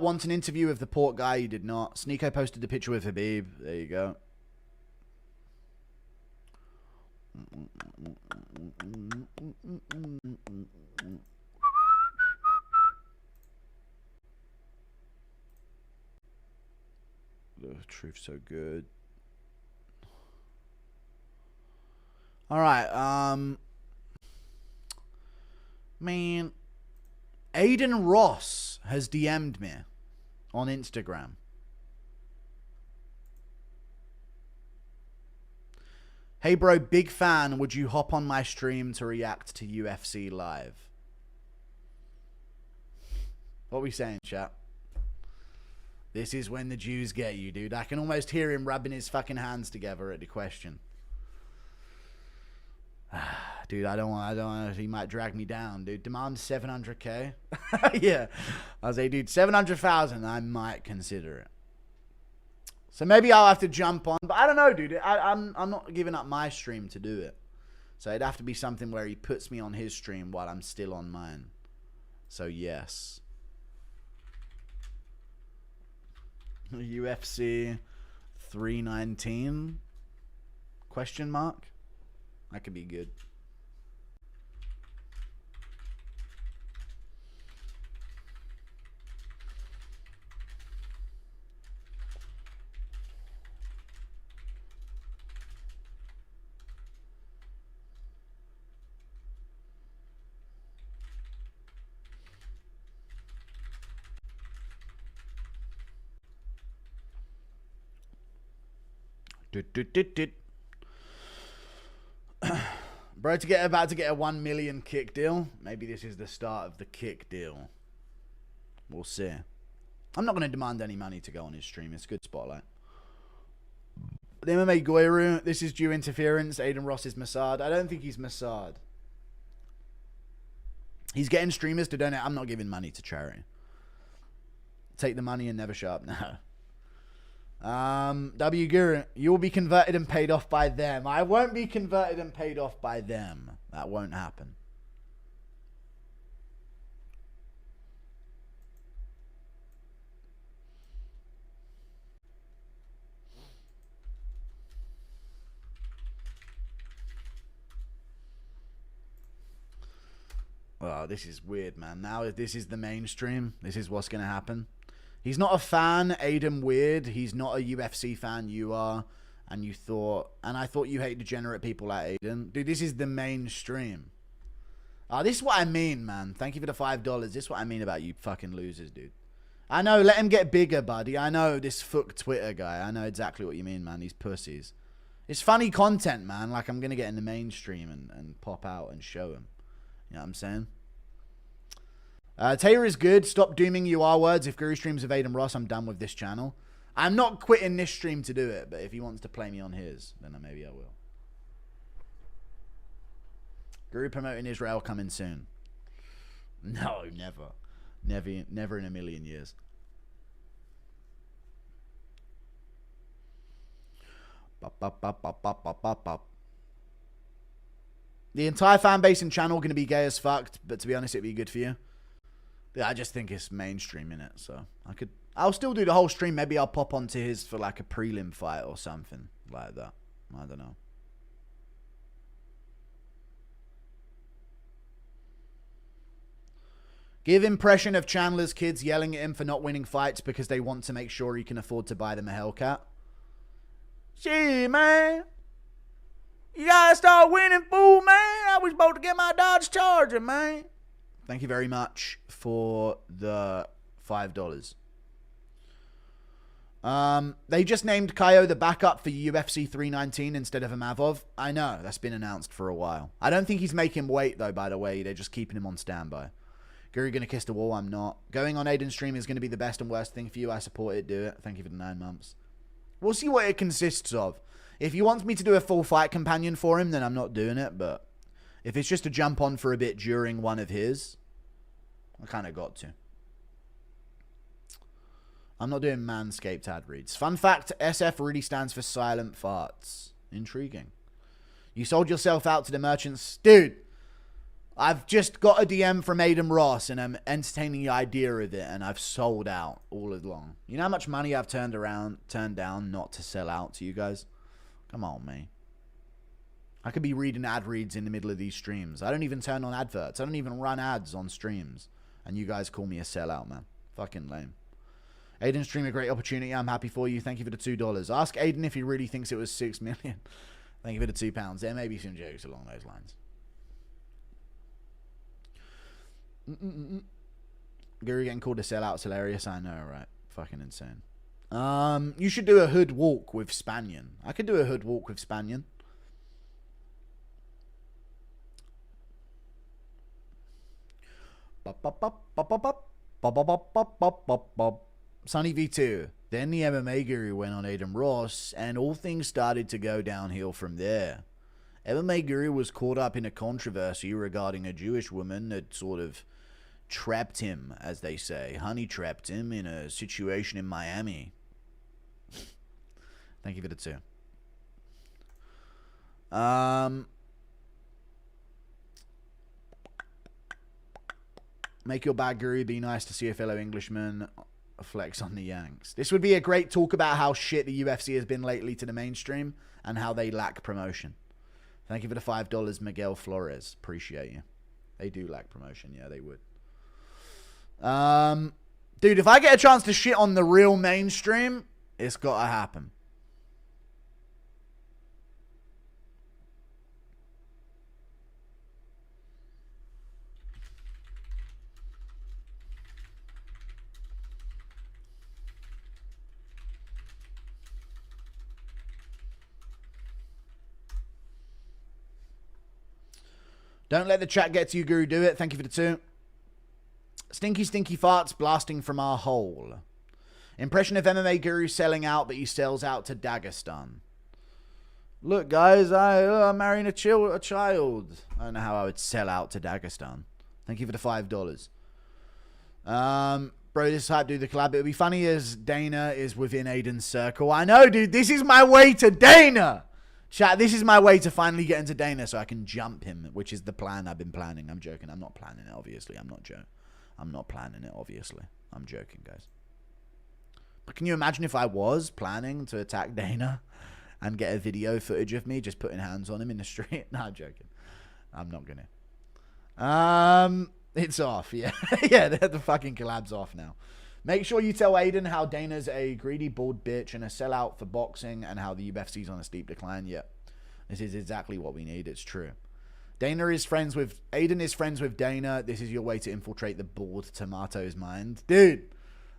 wants an interview with the port guy. He did not. Sneeko posted the picture with Habib. There you go. The truth's so good. All right. Man, Aiden Ross has DM'd me on Instagram. Hey bro, big fan. Would you hop on my stream to react to UFC live? What are we saying, chat? This is when the Jews get you, dude. I can almost hear him rubbing his fucking hands together at the question. Dude, I don't want. He might drag me down, dude. Demand 700k. Yeah, I was like, dude, 700,000. I might consider it. So maybe I'll have to jump on, but I don't know, dude. I'm not giving up my stream to do it. So it'd have to be something where he puts me on his stream while I'm still on mine. So yes. UFC 319? Question mark? That could be good. Bro, about to get a 1 million kick deal. Maybe this is the start of the kick deal. We'll see. I'm not going to demand any money to go on his stream. It's a good spotlight. The MMA Guru, this is due interference. Aiden Ross is Mossad. I don't think he's Mossad. He's getting streamers to donate. I'm not giving money to charity. Take the money and never show up. No. W Guru, you will be converted and paid off by them. I won't be converted and paid off by them. That won't happen. Oh, this is weird, man. Now this is the mainstream. This is what's going to happen. He's not a fan, Aiden Weird. He's not a UFC fan. You are. And you thought... And I thought you hate degenerate people like Aiden. Dude, this is the mainstream. This is what I mean, man. Thank you for the $5. This is what I mean about you fucking losers, dude. I know, let him get bigger, buddy. I know, this fuck Twitter guy. I know exactly what you mean, man. These pussies. It's funny content, man. Like, I'm going to get in the mainstream and pop out and show him. You know what I'm saying? Taylor is good. Stop dooming UR words. If Guru streams with Aiden Ross, I'm done with this channel. I'm not quitting this stream to do it, but if he wants to play me on his, then maybe I will. Guru promoting Israel coming soon. No, never. Never in a million years. The entire fan base and channel going to be gay as fucked, but to be honest, it'd be good for you. Yeah, I just think it's mainstream in it, so I'll still do the whole stream. Maybe I'll pop onto his for like a prelim fight or something like that. I don't know. Give impression of Chandler's kids yelling at him for not winning fights because they want to make sure he can afford to buy them a Hellcat. Gee, man. You gotta start winning, fool, man. I was about to get my Dodge Charger, man. Thank you very much for the $5. They just named Kaio the backup for UFC 319 instead of Amavov. I know, that's been announced for a while. I don't think he's making weight, though, by the way. They're just keeping him on standby. Guru gonna kiss the wall? I'm not. Going on Aiden's stream is going to be the best and worst thing for you. I support it. Do it. Thank you for the 9 months. We'll see what it consists of. If he wants me to do a full fight companion for him, then I'm not doing it, but... if it's just to jump on for a bit during one of his, I kind of got to. I'm not doing Manscaped ad reads. Fun fact, SF really stands for silent farts. Intriguing. You sold yourself out to the merchants. Dude, I've just got a DM from Aiden Ross and I'm entertaining the idea of it, and I've sold out all along. You know how much money I've turned down not to sell out to you guys? Come on, me. I could be reading ad reads in the middle of these streams. I don't even turn on adverts. I don't even run ads on streams. And you guys call me a sellout, man. Fucking lame. Aiden, stream a great opportunity. I'm happy for you. Thank you for the $2. Ask Aiden if he really thinks it was 6 million. Thank you for the £2. There may be some jokes along those lines. Guru getting called a sellout's hilarious. I know, right? Fucking insane. You should do a hood walk with Spanion. I could do a hood walk with Spanion. Sunny V2. Then the MMA Guru went on Aiden Ross, and all things started to go downhill from there. MMA Guru was caught up in a controversy regarding a Jewish woman that sort of trapped him, as they say. Honey trapped him in a situation in Miami. Thank you for the 2. Make your bad, Guru. Be nice to see a fellow Englishman flex on the Yanks. This would be a great talk about how shit the UFC has been lately to the mainstream and how they lack promotion. Thank you for the $5, Miguel Flores. Appreciate you. They do lack promotion. Yeah, they would. Dude, if I get a chance to shit on the real mainstream, it's got to happen. Don't let the chat get to you, Guru. Do it. Thank you for the 2. Stinky, stinky farts blasting from our hole. Impression of MMA Guru selling out, but he sells out to Dagestan. Look, guys, I'm marrying a child. I don't know how I would sell out to Dagestan. Thank you for the $5. Bro, this hype, dude, the collab. It would be funny as Dana is within Aiden's circle. I know, dude. This is my way to Dana. Chat, this is my way to finally get into Dana so I can jump him, which is the plan I've been planning. I'm joking. I'm not planning it, obviously. I'm not planning it, obviously. I'm joking, guys. But can you imagine if I was planning to attack Dana and get a video footage of me just putting hands on him in the street? No, I'm joking. I'm not going to. It's off, yeah. Yeah, the fucking collab's off now. Make sure you tell Aiden how Dana's a greedy bald bitch and a sellout for boxing and how the UFC's on a steep decline. Yep. This is exactly what we need. It's true. Aiden is friends with Dana. This is your way to infiltrate the bald tomato's mind. Dude,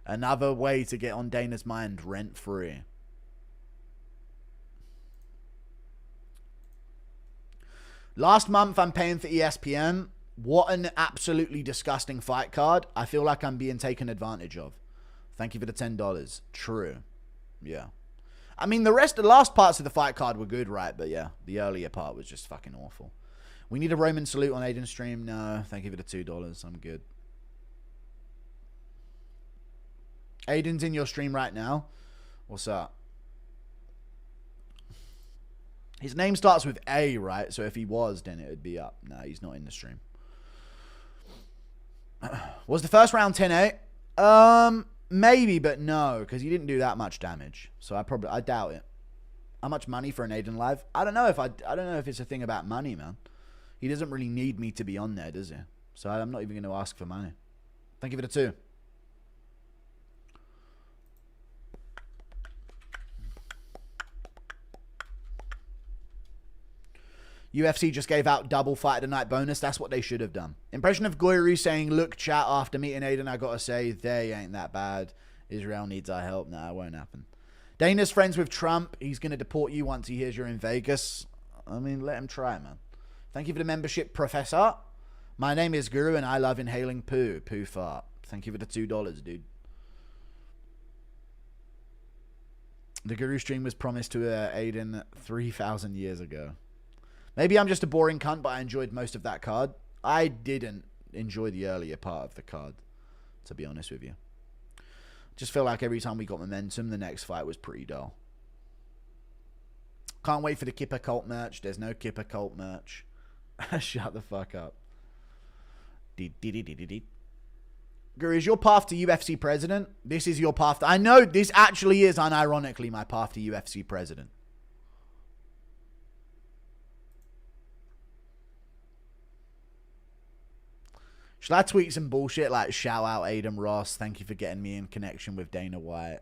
another way to get on Dana's mind rent-free. Last month, I'm paying for ESPN. What an absolutely disgusting fight card. I feel like I'm being taken advantage of. Thank you for the $10. True. Yeah. I mean, the last parts of the fight card were good, right? But yeah, the earlier part was just fucking awful. We need a Roman salute on Aiden's stream. No, thank you for the $2. I'm good. Aiden's in your stream right now. What's up? His name starts with A, right? So if he was, then it would be up. No, he's not in the stream. Was the first round 10-8? Maybe, but no, because he didn't do that much damage. So I doubt it. How much money for an Aiden live? I don't know if it's a thing about money, man. He doesn't really need me to be on there, does he? So I'm not even going to ask for money. Thank you for the 2. UFC just gave out double fight of the night bonus. That's what they should have done. Impression of Guru saying, look, chat, after meeting Aiden, I got to say, they ain't that bad. Israel needs our help. Nah, it won't happen. Dana's friends with Trump. He's going to deport you once he hears you're in Vegas. I mean, let him try, man. Thank you for the membership, Professor. My name is Guru, and I love inhaling poo. Poo fart. Thank you for the $2, dude. The Guru stream was promised to Aiden 3,000 years ago. Maybe I'm just a boring cunt, but I enjoyed most of that card. I didn't enjoy the earlier part of the card, to be honest with you. Just feel like every time we got momentum, the next fight was pretty dull. Can't wait for the Kipper Cult merch. There's no Kipper Cult merch. Shut the fuck up. Guru, is your path to UFC president? This is your path. I know this actually is unironically my path to UFC president. Should I tweet some bullshit like shout out Aiden Ross? Thank you for getting me in connection with Dana White.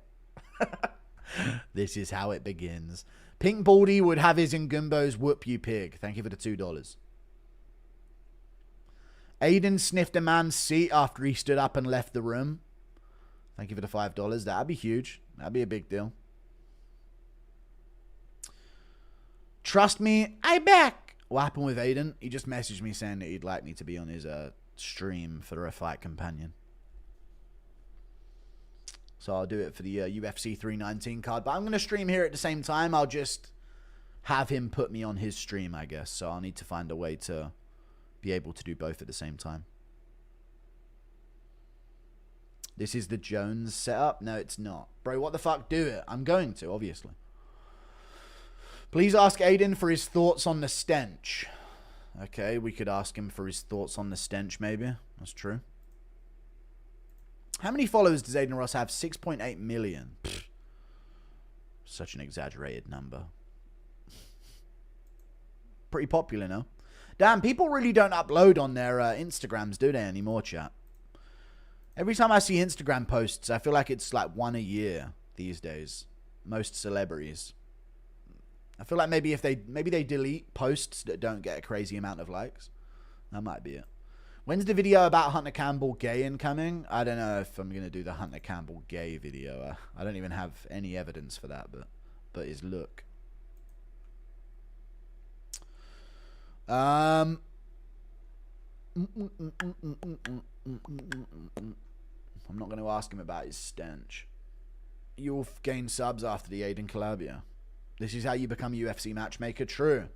This is how it begins. Pink Baldy would have his Ngumbos whoop you pig. Thank you for the $2. Aiden sniffed a man's seat after he stood up and left the room. Thank you for the $5. That'd be huge. That'd be a big deal. Trust me, I back. What happened with Aiden? He just messaged me saying that he'd like me to be on his stream for a fight companion. So I'll do it for the UFC 319 card. But I'm going to stream here at the same time. I'll just have him put me on his stream, I guess. So I'll need to find a way to be able to do both at the same time. This is the Jones setup? No, it's not. Bro, what the fuck? Do it. I'm going to, obviously. Please ask Aiden for his thoughts on the stench. Okay, we could ask him for his thoughts on the stench, maybe. That's true. How many followers does Aiden Ross have? 6.8 million. Pfft. Such an exaggerated number. Pretty popular, no? Damn, people really don't upload on their Instagrams, do they, anymore, chat? Every time I see Instagram posts, I feel like it's like one a year these days. Most celebrities. I feel like maybe they delete posts that don't get a crazy amount of likes. That might be it. When's the video about Hunter Campbell gay incoming? I don't know if I'm going to do the Hunter Campbell gay video. I don't even have any evidence for that, but his look. I'm not going to ask him about his stench. You'll gain subs after the Aiden collab, yeah. This is how you become a UFC matchmaker. True.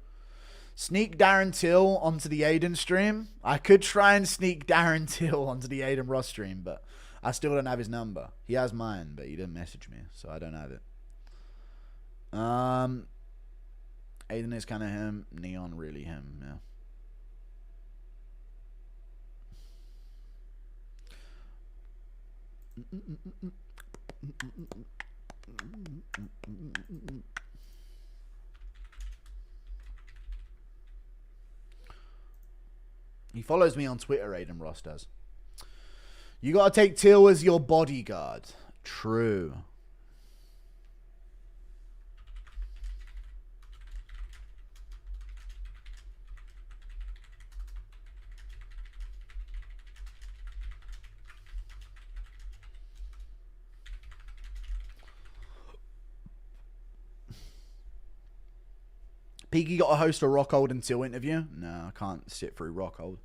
Sneak Darren Till onto the Aiden stream. I could try and sneak Darren Till onto the Aiden Ross stream, but I still don't have his number. He has mine, but he didn't message me, so I don't have it. Aiden is kind of him. Neon really him, yeah. He follows me on Twitter, Aiden Ross does. You gotta take Till as your bodyguard. True. Peaky got to host a Rockhold until interview? No, I can't sit through Rockhold.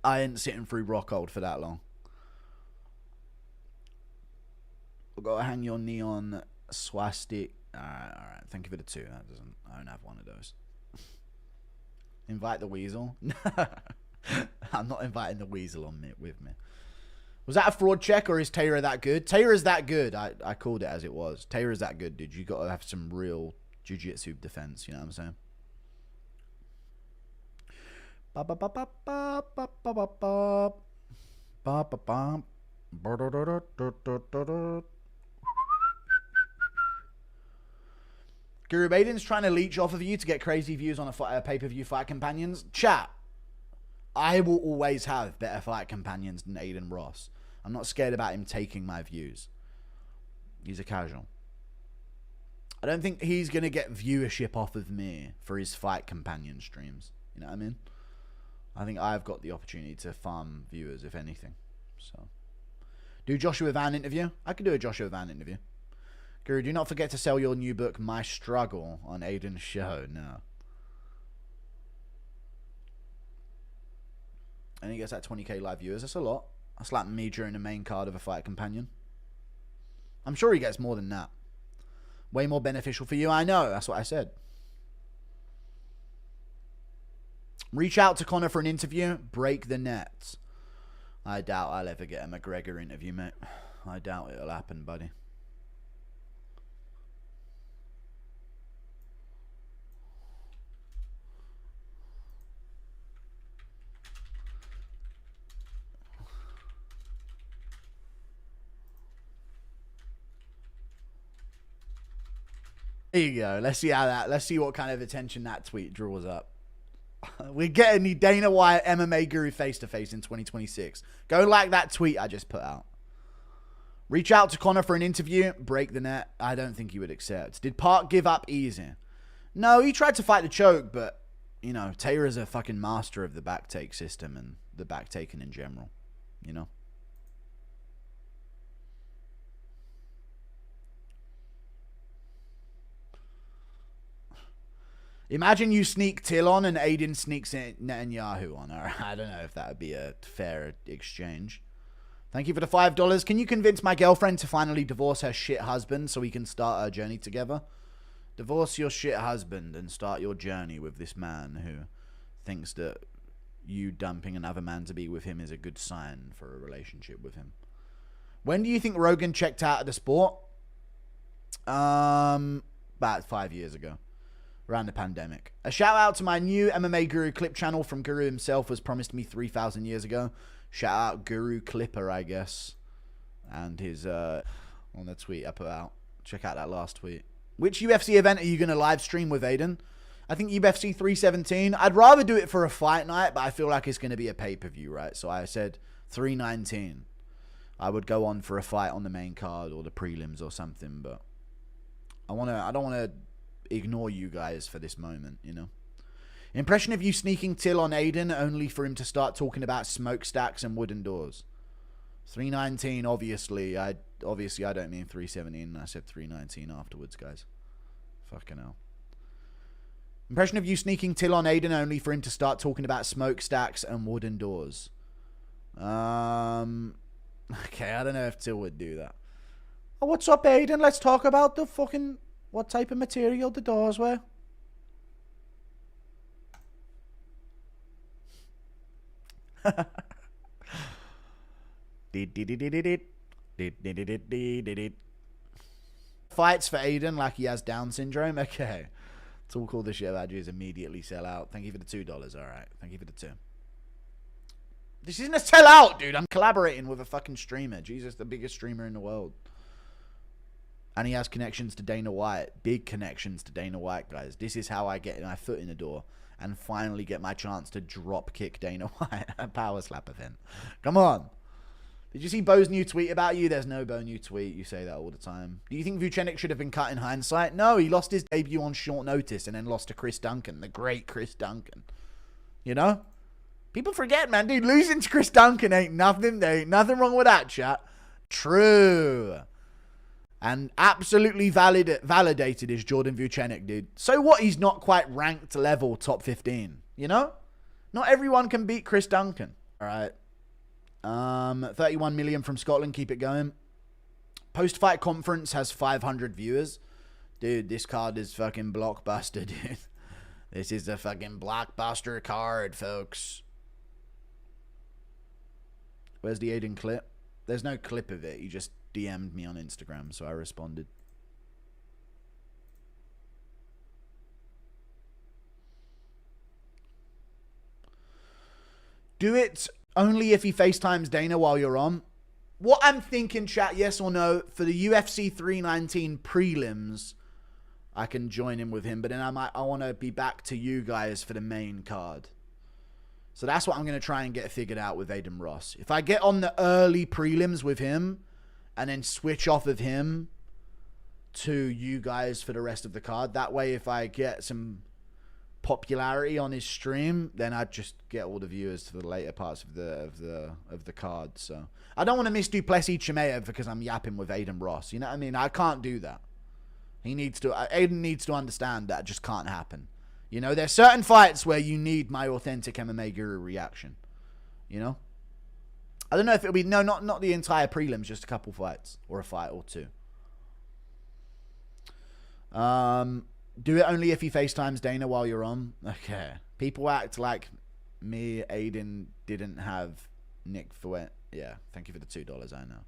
I ain't sitting through Rockhold for that long. I've got to hang your neon swastik. Alright. Thank you for the 2. I don't have one of those. Invite the weasel? I'm not inviting the weasel on me with me. Was that a fraud check or is Taylor that good? Taylor is that good. I called it as it was. Taylor is that good, dude. You got to have some real jiu-jitsu defense, you know what I'm saying? Guru Aiden's trying to leech off of you to get crazy views on a pay-per-view fight companions. Chat, I will always have better fight companions than Aiden Ross. I'm not scared about him taking my views. He's a casual. I don't think he's going to get viewership off of me for his fight companion streams. You know what I mean? I think I've got the opportunity to farm viewers, if anything. So, do Joshua Van interview? I could do a Joshua Van interview. Guru, do not forget to sell your new book, My Struggle, on Aiden's show. No. And he gets that 20k live viewers. That's a lot. That's like me during the main card of a fight companion. I'm sure he gets more than that. Way more beneficial for you. I know. That's what I said. Reach out to Connor for an interview. Break the net. I doubt I'll ever get a McGregor interview, mate. I doubt it'll happen, buddy. There you go. Let's see what kind of attention that tweet draws up. We're getting the Dana White MMA Guru face-to-face in 2026. Go like that tweet I just put out. Reach out to Conor for an interview. Break the net. I don't think he would accept. Did Park give up easy? No, he tried to fight the choke, but, you know, Taylor's a fucking master of the back take system and the back taking in general, you know? Imagine you sneak Till on and Aiden sneaks Netanyahu on. I don't know if that would be a fair exchange. Thank you for the $5. Can you convince my girlfriend to finally divorce her shit husband so we can start our journey together? Divorce your shit husband and start your journey with this man who thinks that you dumping another man to be with him is a good sign for a relationship with him. When do you think Rogan checked out of the sport? About 5 years ago. Around the pandemic. A shout out to my new MMA Guru clip channel from Guru himself was promised me 3,000 years ago. Shout out Guru Clipper, I guess. And his, on the tweet I put out. Check out that last tweet. Which UFC event are you going to live stream with, Aiden? I think UFC 317. I'd rather do it for a fight night, but I feel like it's going to be a pay-per-view, right? So I said 319. I would go on for a fight on the main card or the prelims or something, but I don't want to ignore you guys for this moment, you know. Impression of you sneaking Till on Aiden only for him to start talking about smokestacks and wooden doors. 319, obviously I don't mean 317. I said 319 afterwards, guys. Fucking hell. Impression of you sneaking Till on Aiden only for him to start talking about smokestacks and wooden doors. Okay, I don't know if Till would do that. Oh, what's up, Aiden? Let's talk about the fucking what type of material the doors were. Fights for Aiden like he has Down syndrome. Okay. Talk all the shit about you immediately sell out. Thank you for the $2. Alright. Thank you for the 2. This isn't a sellout, dude. I'm collaborating with a fucking streamer. Jesus, the biggest streamer in the world. And he has connections to Dana White. Big connections to Dana White, guys. This is how I get my foot in the door and finally get my chance to drop kick Dana White at Power Slap event. Come on. Did you see Bo's new tweet about you? There's no Bo new tweet. You say that all the time. Do you think Vucenic should have been cut in hindsight? No, he lost his debut on short notice and then lost to Chris Duncan, the great Chris Duncan. You know? People forget, man. Dude, losing to Chris Duncan ain't nothing. There ain't nothing wrong with that, chat. True. And absolutely validated is Jordan Vucenic, dude. So what? He's not quite ranked level top 15. You know? Not everyone can beat Chris Duncan. All right. 31 million from Scotland. Keep it going. Post-fight conference has 500 viewers. Dude, this card is fucking blockbuster, dude. This is a fucking blockbuster card, folks. Where's the Aiden clip? There's no clip of it. You just DM'd me on Instagram, so I responded. Do it only if he FaceTimes Dana while you're on. What I'm thinking, chat, yes or no, for the UFC 319 prelims, I can join in with him, but then I want to be back to you guys for the main card. So that's what I'm going to try and get figured out with Aiden Ross. If I get on the early prelims with him and then switch off of him to you guys for the rest of the card, that way if I get some popularity on his stream, then I'd just get all the viewers to the later parts of the card. So I don't want to miss Duplessis Chimaev because I'm yapping with Aiden Ross. You know what I mean? I can't do that. Aiden needs to understand that just can't happen. You know, there's certain fights where you need my authentic MMA Guru reaction. You know? I don't know if it'll be... No, not the entire prelims, just a couple fights. Or a fight or two. Do it only if he FaceTimes Dana while you're on. Okay. People act like me, Aiden, didn't have Nick Fuet. Yeah, thank you for the $2, I know.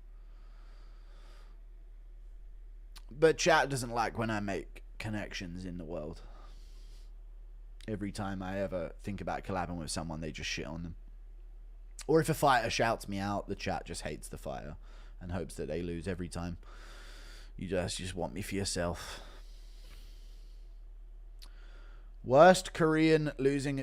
But chat doesn't like when I make connections in the world. Every time I ever think about collabing with someone, they just shit on them. Or if a fighter shouts me out, the chat just hates the fighter and hopes that they lose every time. You just want me for yourself. Worst Korean losing